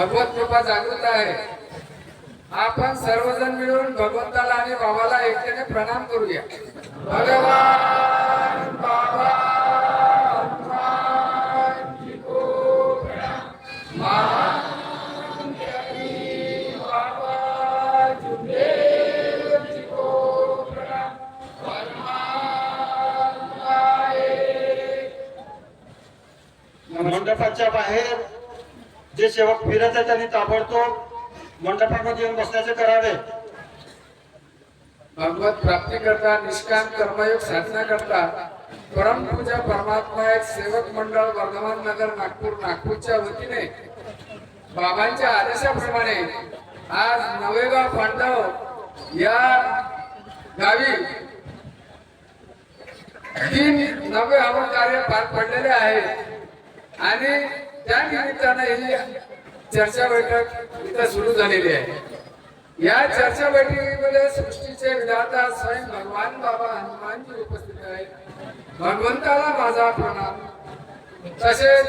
भगवत कृपा जागृत आहे। आपण सर्वजण मिळून भगवंताला आणि बाबाला एकट्याने प्रणाम करूया। भगवान बाबा हनुमान जी को प्रणाम। महान ज्ञानी बाबा जुदेव जी को प्रणाम। मंडपाच्या बाहेर जे सेवक फिरत आहेत त्यांनी ताबडतोब मंडपामध्ये येऊन बसण्याचे करावे। भगवत प्राप्ती करता निष्काम कर्मयोग साधना करता परमपूजा परमात्मा एक सेवक मंडळ वर्धमान नगर नागपूरच्या वतीने बाबांच्या आदेशाप्रमाणे आज नवेगाव पांडव या गावी 3 नवे हवन कार्य पार पडलेले आहे आणि त्या निमित्ताने ही चर्चा बैठक इथं सुरू झालेली आहे। या चर्चा बैठकीमध्ये सृष्टीचे विधाता स्वयं भगवान बाबा हनुमानजी उपस्थित आहेत। भगवंताला माझा प्रणाम। तसेच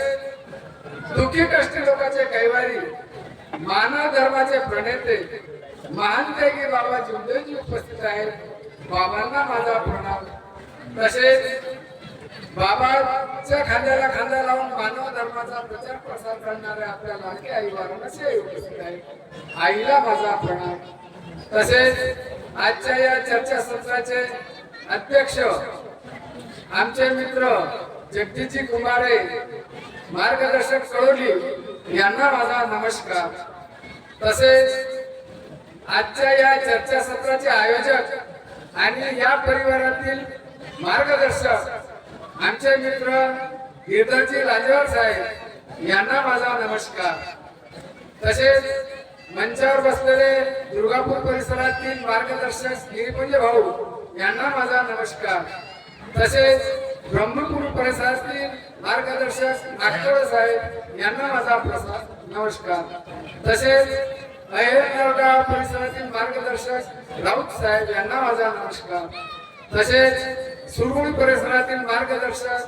दुःखी कष्टी लोकांचे कैवारी मानव धर्माचे प्रणेते महान त्यागी बाबा जुमदेवजी उपस्थित आहेत। बाबांना माझा प्रणाम। तसेच बाबाच्या खांद्याला खांदा लावून मानव धर्माचा प्रचार प्रसार करणारे आपल्या लाडके आई वाराणसी उपस्थित आहेत। आईला माझा प्रणाम। तसेच आजच्या या चर्चा सत्राचे अध्यक्ष आमचे मित्र जगदीशजी कुमारे मार्गदर्शक कळोली यांना माझा नमस्कार। तसेच आजच्या या चर्चा सत्राचे आयोजक आणि या परिवारातील मार्गदर्शक आमचे मित्र गिरधरजी लाजेवार साहेब यांना माझा नमस्कार। तसेच मंचावर बसलेले दुर्गापूर परिसरातील मार्गदर्शक गिरीपुंज भाऊ यांना माझा नमस्कार। तसेच ब्रह्मपूर परिसरातील मार्गदर्शक नागपूर साहेब यांना माझा नमस्कार। तसेच अहिरगाव परिसरातील मार्गदर्शक राऊत साहेब यांना माझा नमस्कार। तसेच सुरगुडी परिसरातील मार्गदर्शक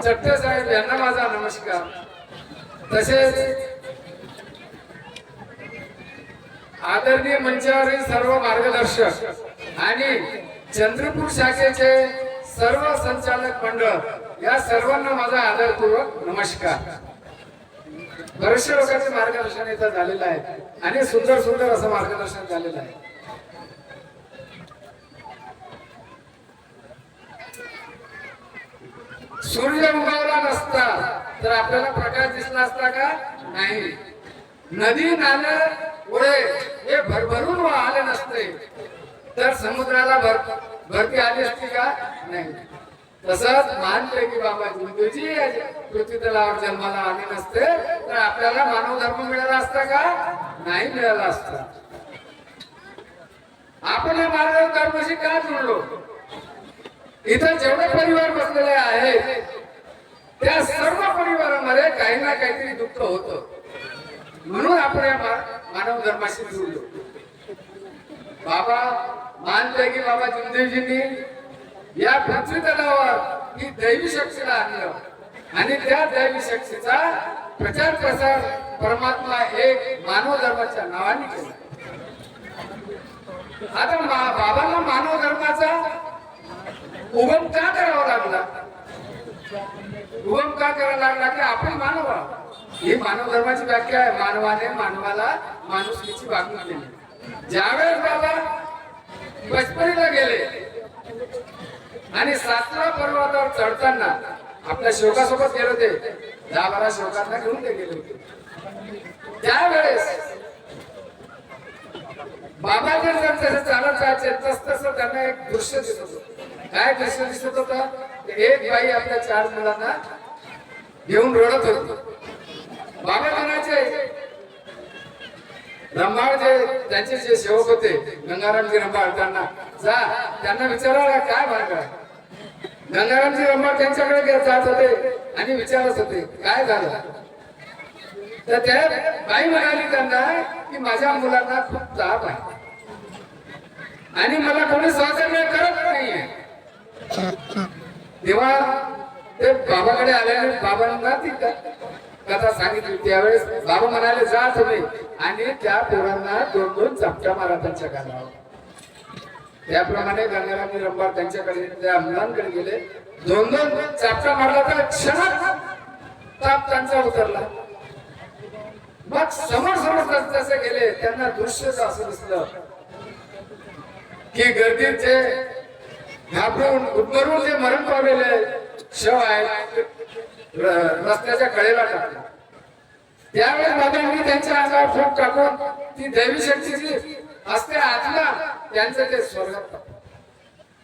चट्टे साहेब यांना माझा नमस्कार। तसेच आदरणीय मंचावरील सर्व मार्गदर्शक आणि चंद्रपूर शाखेचे सर्व संचालक मंडळ या सर्वांना माझा आदरपूर्वक नमस्कार। बरेचशा लोकांचे मार्गदर्शन इथं झालेलं आहे आणि सुंदर सुंदर असं मार्गदर्शन झालेलं आहे। सूर्य उगवला नसता तर आपल्याला प्रकाश दिसला असता का? नाही। नदी नाले ओढे हे भरभरून वाहले नसते तर समुद्राला भरती आली असती का? नाही। तसंच मानपैकी बाबा जुमदेवजी पृथ्वी तलावर जन्माला आले नसते तर आपल्याला मानव धर्म मिळाला असता का? नाही मिळाला असता। आपण या मानव धर्माशी का जुळलो? इथं जेवढे परिवार बसलेले आहेत त्या सर्व परिवारामध्ये काही ना काहीतरी दुःख होतं म्हणून आपण या मानव धर्माशी जुळलो। बाबा मानते की बाबा जुमदेवजींनी या पृथ्वी तलावर ही दैवी शक्तीला आणलं आणि त्या दैवी शक्तीचा प्रचार प्रसार परमात्मा एक मानव धर्माच्या नावाने केला। आता बाबांना मानव धर्माचा उगम का करावा लागला? उगम का करावा लागला की आपण मानव आहोत। ही मानव धर्माची व्याख्या आहे। मानवाने मानवाला माणुसकीची वागणूक दिली। ज्यावेळेस बाबा पचपणीला गेले आणि 7व्या पर्वतावर चढताना आपल्या शोकासोबत गेले होते, 10-12 शोकांना घेऊन ते गेले होते। त्यावेळेस बाबा जर चालत जायचे तसं त्यांना एक दृश्य दिसत होतं। काय दृश्य दिसत होतं? एक बाई आपल्या 4 मुलांना घेऊन रडत होती। बाबा म्हणायचे रंभाळ त्यांचे जे सेवक होते गंगारामजी रंभाळ त्यांना विचारायला काय मार्ग आहे? गंगारामजी रंभाळ त्यांच्याकडे जात होते आणि विचारत होते काय झालं? तर त्या बाई म्हणाली त्यांना की माझ्या मुलांना खूप ताप आहे आणि मला कोणी सहकार्य करत नाहीये। तेव्हा ते बाबाकडे आल्याने बाबांना ती कथा सांगितली. त्यावेळेस बाबा म्हणाले जा तुम्ही आणि त्या पोरांना 2-2 चापटा मारा त्यांच्या गालावर. त्याप्रमाणे गंगाराम रंबार त्यांच्याकडे त्या मुलांकडे गेले. 2-2 चापटा मारला तर क्षणात ताप त्यांचा उतरला. मग समोर जसे गेले त्यांना दृश्य असं दिसलं की गर्दीत जे घाबरून उद्भरून जे मरण पावलेले शव आहेत रस्त्याच्या कडेला टाकले. त्यावेळेस बाबांनी त्यांच्या अंगावर फूट टाकून ती दैवी शक्ती जी असते आत्मा त्यांचं ते स्वर्गात.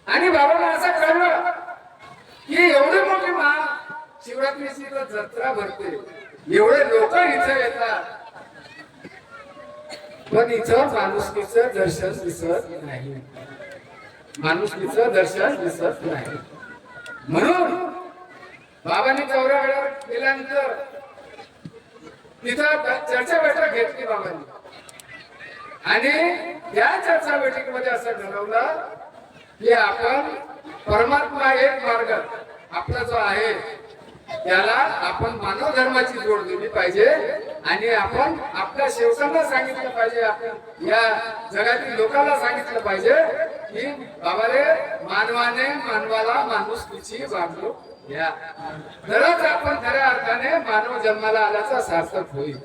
आणि बाबांना असं कळलं की एवढी मोठी शिवरात्रीची जत्रा भरते, एवढे लोक इथे येतात, पण इथं माणुसकीचं दर्शन दिसत नाही. माणुसकीचं दर्शन दिसत नाही. म्हणून बाबांनी चौऱ्यागडावर गेल्यानंतर तिथं चर्चा बैठक घेतली बाबांनी. आणि या चर्चा बैठकीमध्ये असं ठरवलं की आपण परमात्मा एक मार्ग आपला जो आहे त्याला आपण मानव धर्माची जोड दिली पाहिजे. आणि आपण आपल्या सेवकांना सांगितलं पाहिजे, आपण या जगातील लोकांना सांगितलं पाहिजे की बाबारे मानवाने मानवाला माणुसकीची वागणूक द्या, तरच आपण खऱ्या अर्थाने मानव जन्माला आल्याचा सार्थक होईल.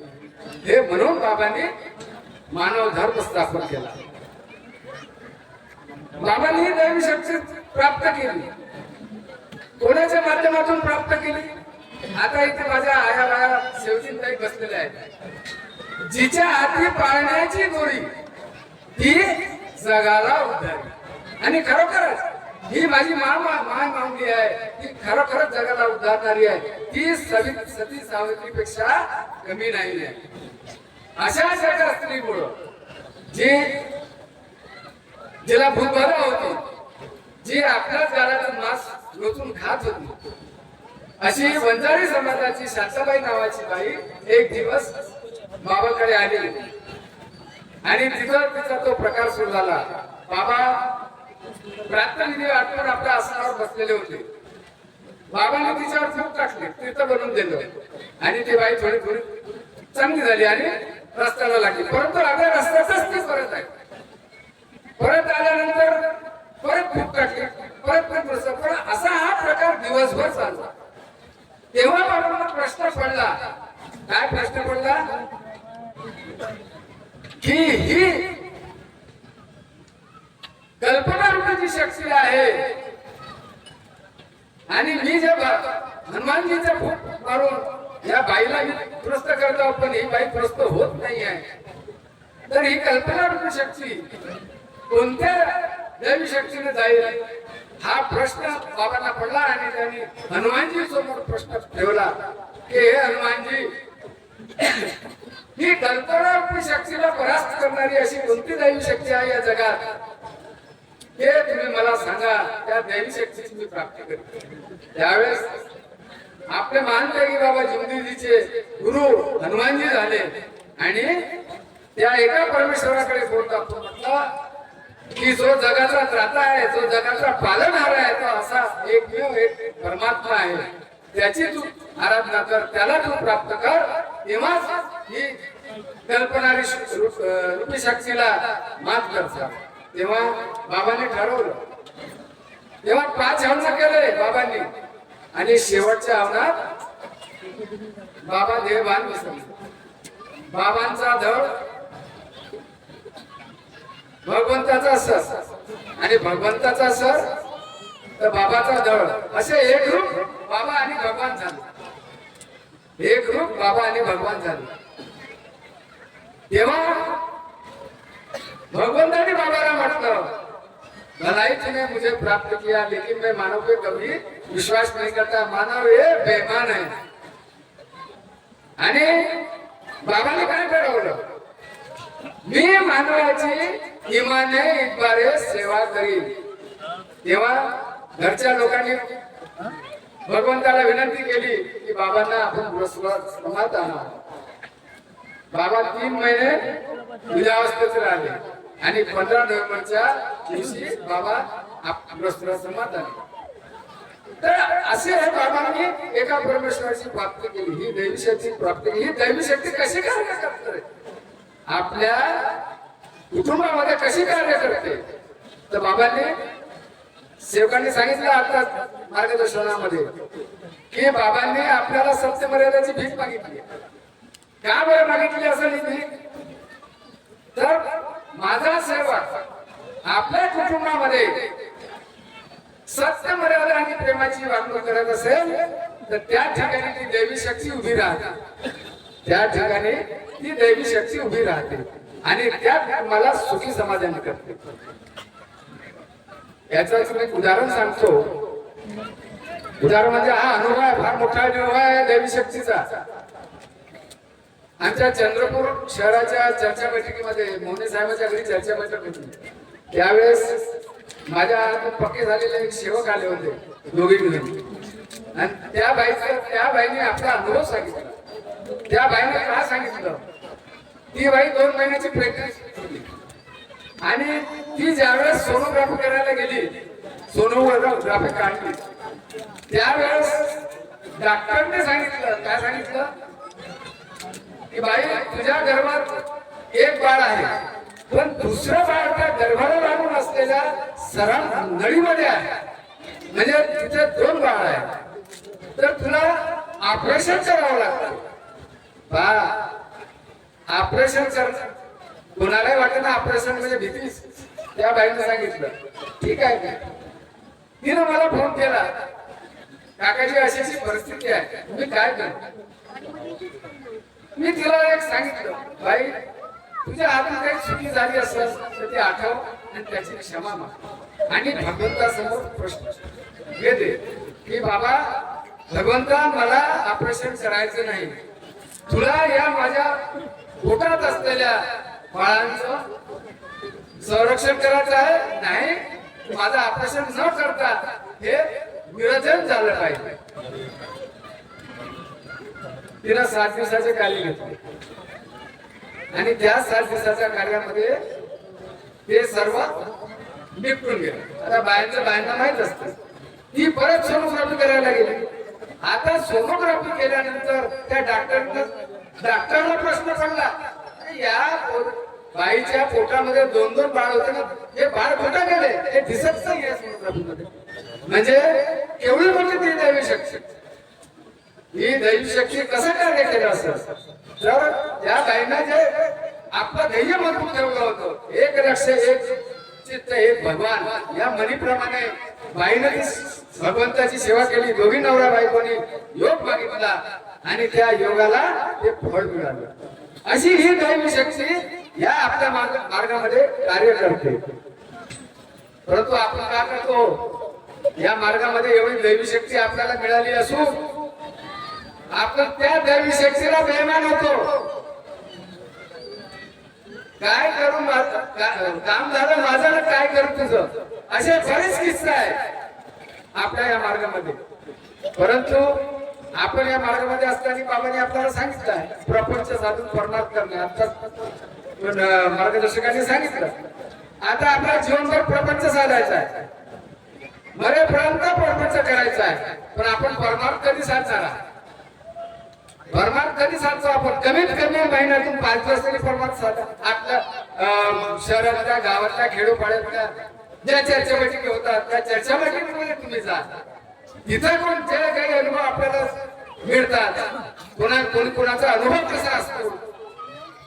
हे म्हणून बाबांनी मानव धर्म स्थापन केला. बाबांनी दैवी शक्ती प्राप्त केली. कोणाच्या माध्यमातून प्राप्त केली? आता इथे माझ्या आया बाया शेवटीताई बसलेल्या आहेत. जिच्या हाती पाळण्याची दोरी ती जगाला उद्धारली. आणि खरोखरच ही माझी माऊली आहे, ती खरोखरच जगाला उद्धारणारी आहे. ती सती सावित्रीपेक्षा कमी नाही आहे. अशा जगा स्त्रीमुळं जिला भूतभारा होती, जी आपल्याच घरातून मांस लोचून खात होती, अशी वंजारी समाजाची शांताबाई नावाची बाई एक दिवस बाबाकडे आली. आणि तिथं तिचा तो प्रकार सुरू झाला. बाबा प्रार्थनिधी आठवून आपल्या आसनावर बसलेले होते. बाबाने तिच्यावर फूट टाकली, तीर्थ बनवून दिलं. आणि ती बाई थोडी थोडी चांगली झाली आणि रस्त्याला लागली. परंतु अगदी रस्त्यातच ती परत आहे. परत आल्यानंतर परत फूट टाकली, परत पण असा हा प्रकार दिवसभर चालला. तेव्हा बाबांना प्रश्न पडला. काय प्रश्न पडला? की ही कल्पना रूपाची शक्ती आहे आणि मी जे हनुमानजीचं फूट मारून या बाईला मी त्रस्त करतो, पण ही बाई त्रस्त होत नाही आहे. तर ही कल्पना रूपी शक्ती कोणत्या दैवी शक्तीने जाईल हा प्रश्न बाबांना पडला. आणि त्यांनी हनुमानजी समोर प्रश्न ठेवला की हे हनुमानजी, ही कल्पना रूपी शक्तीला परास्त करणारी अशी कोणती दैवी शक्ती आहे या जगात, हे तुम्ही मला सांगा. त्या दैवी शक्तीची मी प्राप्ती करते. त्यावेळेस आपले महानपैकी बाबा जिंदगीचे गुरु हनुमानजी झाले. आणि त्या एका परमेश्वराकडे बोट दाखवून म्हटलं की जो जगाचा त्राता आहे, जो जगाचा पालनहार आहे, तो असा एकमेव एक परमात्मा आहे. त्याची तू आराधना कर, त्याला तू प्राप्त कर. तेव्हाच ही कल्पनारी रूपी शक्तीला मात करता. तेव्हा बाबांनी ठरवलं. तेव्हा 5 हवन केले बाबांनी. आणि शेवटच्या हवनात बाबा देवभान विसरले. बाबांचा धड भगवंताचा सर आणि भगवंताचा सर तर बाबाचा धड, असे एक रूप बाबा आणि भगवान झाले. एक रूप बाबा आणि भगवान झाले. तेव्हा भगवंताने बाबाला म्हटलं, भलाई तूने मुझे प्राप्त किया, लेकिन मैं मानव पे कभी विश्वास नहीं करता. मानव ये बेईमान है. आणि बाबाने काय ठरवलं? मी मानवाची इमाने इतबारे सेवा करीन. तेव्हा घरच्या लोकांनी भगवंताला विनंती केली की बाबांना आपण बृहस्पतीत आणा. बाबा 3 महिने पूजावस्थेत राहिले आणि 15 नोव्हेंबरच्या दिवशी बाबा बृहस्पतीत आले. तर असे हे बाबांनी एका परमेश्वराची प्राप्ती केली, ही दैवी शक्ती प्राप्त केली. ही दैवी शक्ती कशी कार्य करते, आपल्या कुटुंबामध्ये कशी कार्य करते, तर बाबांनी सेवकांनी सांगितलं आता मार्गदर्शनामध्ये की बाबांनी आपल्याला सत्य मर्यादाची भीक मागितली. का बरं मागितली असं नाही, तर माझा सेवक आपल्या कुटुंबामध्ये सत्य मर्यादा आणि प्रेमाची वागणूक करत असेल तर त्या ठिकाणी ती दैवी शक्ती उभी राहते, त्या ठिकाणी ती दैवी शक्ती उभी राहते आणि त्या मला सुखी समाधान करते. याचं एक उदाहरण सांगतो. उदाहरण म्हणजे हा अनुभव आहे, फार मोठा अनुभव आहे दैवी शक्तीचा. आमच्या चंद्रपूर शहराच्या चर्चा बैठकीमध्ये मोहने साहेबांच्या घरी चर्चा बैठक होती. त्यावेळेस माझ्या पक्के झालेले एक सेवक आले होते, दोघे मिळून, आणि त्या बाईने आपला अनुभव सांगितला. त्या बाईने काय सांगितलं, ती बाई 2 महिन्याची प्रेग्नन्सी होती आणि ती ज्यावेळेस सोनोग्राफी करायला गेली, सोनोग्राफी काढली, त्यावेळेस डॉक्टरने सांगितलं, काय सांगितलं की बाई तुझ्या गर्भात एक बाळ आहे, पण दुसरं बाळ त्या गर्भाला लागून असलेल्या सरळ नळीमध्ये आहे, म्हणजे तिथे 2 बाळ आहे, तर तुला ऑपरेशन करावं लागतं. ऑपरेशन कर, कोणालाही वाटत ना ऑपरेशन म्हणजे भीतीच. त्या बाईने सांगितलं ठीक आहे काय. तिनं मला फोन केला, काकाची अशी परिस्थिती आहे, मी काय करू. मी तिला एक सांगितलं, बाई तुझ्या हातून काही चुकी झाली असेल तर ती आठव आणि त्याची क्षमा माग आणि भगवंतासमोर प्रश्न घे दे की बाबा भगवंता मला ऑपरेशन करायचं नाही, तुला या माझ्या पोटात असलेल्या बाळांचं संरक्षण करायचं आहे, नाही माझं ऑपरेशन न करता हे विरजन झालं पाहिजे. तिला 7 दिवसाचे कार्य घेतले आणि त्या 7 दिवसाच्या कार्यामध्ये ते सर्व निपटून गेले. आता बायांना माहित असतं, ती परत सोनोग्राफी करायला गेली. आता सोनोग्राफी केल्यानंतर त्या डॉक्टरला प्रश्न पडला, या बाईच्या पोटामध्ये 2 बाळ होते ना, हे बाळ कुठं गेले, हे दिसत नाही या सोनोग्राफीमध्ये. म्हणजे एवढी मोठी ती दैवी शक्ती, ही दैवी शक्ती कसं कार्य केलं असेल, तर त्या बाईंना जे आपलं ध्येय मजबूत ठेवलं होतं, एक लक्ष एक चित्त एक भगवान, या मनीप्रमाणे बाईने भगवंताची सेवा केली. दोघी नवरा बायकोनी योग मागितला आणि त्या योगाला ते फळ मिळालं. अशी ही दैवी शक्ती या आपल्या मार्गामध्ये कार्य करते. परंतु आपण काय करतो, या मार्गामध्ये एवढी दैवी शक्ती आपल्याला मिळाली असून आपण त्या दैवी शक्तीला बेईमान होतो. काय करू, काम झालं माझं, काय करू तुझं, असे बरेच किस्से आहेत आपल्या या मार्गामध्ये. परंतु आपण या मार्गामध्ये असताना बाबांनी आपल्याला सांगितलं आहे प्रपंच साधून परमार्थ करणे. आता मार्गदर्शकांनी सांगितलं, आता आपला जीवनभर प्रपंच साधायचा आहे, मरेपर्यंत प्रपंच करायचा आहे, पण आपण परमार्थ कधी साधणार, परमार्थ कधी साधतो आपण, कमीत कमी महिन्यातून 5 दिवस तरी परमार्थ साधा. आपल्या शहरातल्या गावातल्या खेडोपाड्यातल्या ज्या चर्चा बैठकी होतात त्या चर्चा बैठकीमध्ये तुम्ही जा, तिथं कोण जे काही अनुभव आपल्याला मिळतात, कोणाचा अनुभव कसा असतो,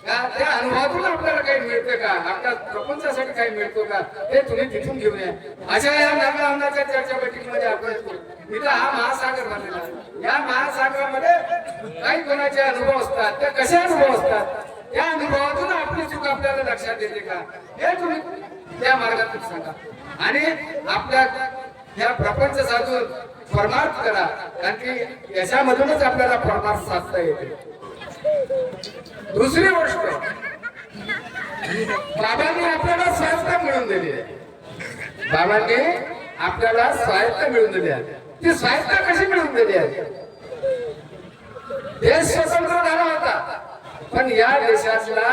त्या अनुभवातून आपल्याला काही मिळतं का, आपल्या प्रपंचासाठी काही मिळतो का, हे तुम्ही तिथून घेऊन या. अशा या नव्या अंगाच्या चर्चा बैठकीमध्ये आपण इथं हा महासागर बनलेला आहे. या महासागरामध्ये काही कोणाचे अनुभव असतात, ते कसे अनुभव असतात, त्या अनुभवातून आपली चूक आपल्याला लक्षात येते का, हे तुम्ही त्या मार्गातून सांगा आणि आपल्या या प्रपंच साधून परमार्थ करा, कारण की याच्यामधूनच आपल्याला परमार्थ साधता येते. दुसरी गोष्ट, बाबांनी आपल्याला स्वायत्ता मिळवून दिली आहे. बाबांनी आपल्याला स्वायत्ता मिळवून दिली आहे. ती स्वायत्ता कशी मिळवून दिली आहे, देश स्वतंत्र झाला होता, पण या देशातला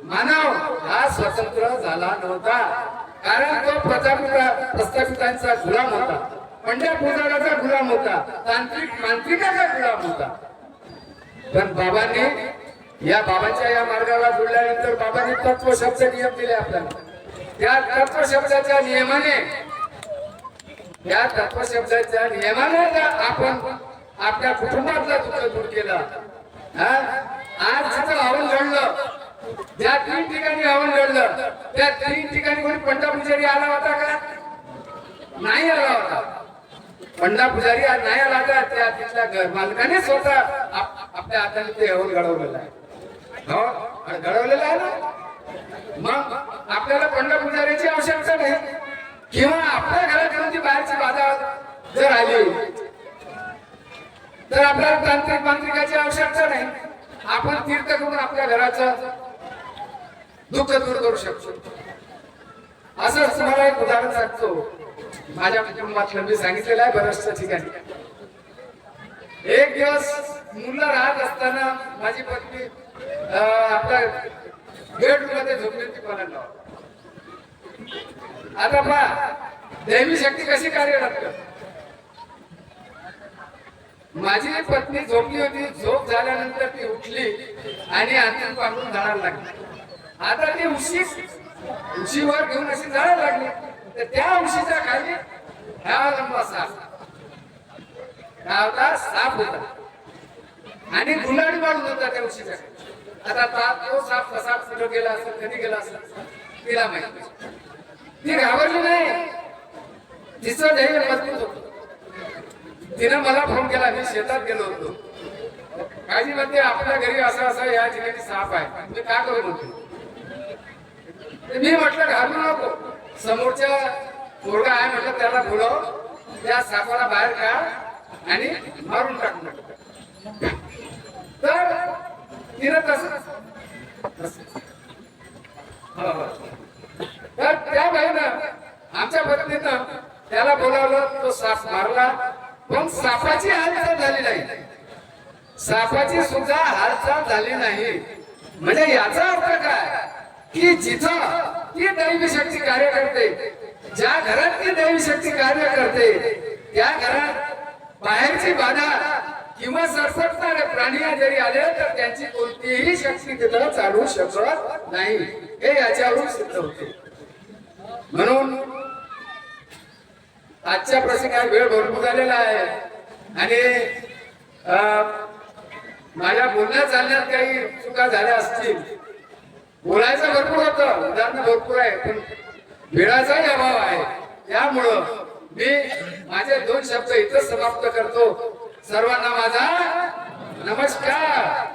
मानव हा स्वतंत्र झाला नव्हता, कारण तो प्रस्थापितांचा गुलाम होता. पंड्या पुजाराचा गुलाम होता, तांत्रिक मांत्रिकाचा गुलाम होता. पण बाबांनी या बाबांच्या या मार्गाला जोडल्यानंतर बाबांनी तत्व शब्द नियम दिले आपल्याला. त्या तत्व शब्दाच्या नियमाने आपण आपल्या कुटुंबातला दुःख दूर केला. आज जिथं हवन घडलं, ज्या 3 ठिकाणी हवन घडलं, त्या 3 ठिकाणी कोणी पंडा पुजारी आला होता का? नाही आला होता. पंडा पुजारी आज नाही आला होता. त्या तिथल्या घर मालकाने स्वतः आपल्या हाताने ते हवन घडवलेलं आहे. हो, घडवलेलं आहे ना. मग आपल्याला पंडा पुजारीची आवश्यकता नाही, किंवा आपल्या घरात कोणती बाहेरची बाधा जर आली तर आपल्याला तांत्रिक मांत्रिकाची आवश्यकता नाही. आपण तीर्थ करून आपल्या घराचं दुःख दूर करू शकतो. असं तुम्हाला एक उदाहरण सांगतो. माझ्या कुटुंबातलं मी सांगितलेलं आहे बऱ्याचशा ठिकाणी. एक दिवस मुलं राहत असताना माझी पत्नी आपल्या बेडरूम मध्ये झोपली होती पलंगावर. आता पहा दैवी शक्ती कशी कार्यरत करते. माझी पत्नी झोपली होती. झोप झाल्यानंतर ती उठली आणि अंतिम पांघरून झाडायला लागली. आता ती उशीवर घेऊन अशी झाडायला लागली. तर त्या उशीच्या खाली हा लंबा साप होता आणि गुलाडी मारून होता त्या उशीच्या खाली. आता तो साप कसा कुठं गेला असेल, कधी गेला असेल तिला माहिती. ती घाबरली नाही. तिचं ध्येय मजबूत होतं. तिनं मला फोन केला. मी शेतात गेलो होतो. काळजी म्हणते आपल्या घरी असं असं या ठिकाणी साप आहे, मी काय करू म्हणतो. मी म्हटलं घाबरू नको, समोरच्या पोरगा आहे म्हटलं त्याला बोलव, त्या सापाला बाहेर काढ आणि मारून टाकू. तर तिनं तर त्या बाईनं आमच्या पत्नीनं त्याला बोलावलं. तो साप मारला, पण सापाची हालचाल झाली नाही. सापाची सुद्धा हालचाल झाली नाही. म्हणजे याचा अर्थ काय की जिथं ती दैवी शक्ती कार्य करते, ज्या घरात ती दैवी शक्ती कार्य करते, त्या घरात बाहेरची बाधा किंवा सरसटणारे प्राणी जरी आले तर त्यांची कोणतीही शक्ती तिथं चालू शकत नाही. हे याच्यावरून सिद्ध होते. म्हणून आजच्या प्रसंगात वेळ भरपूर झालेला आहे आणि माझ्या बोलण्या चालण्यात काही चुका झाल्या असतील. बोलायचं भरपूर होतं, उदाहरणं भरपूर आहे, पण वेळाचाही अभाव आहे. त्यामुळं मी माझे 2 शब्द इथं समाप्त करतो. सर्वांना माझा नमस्कार.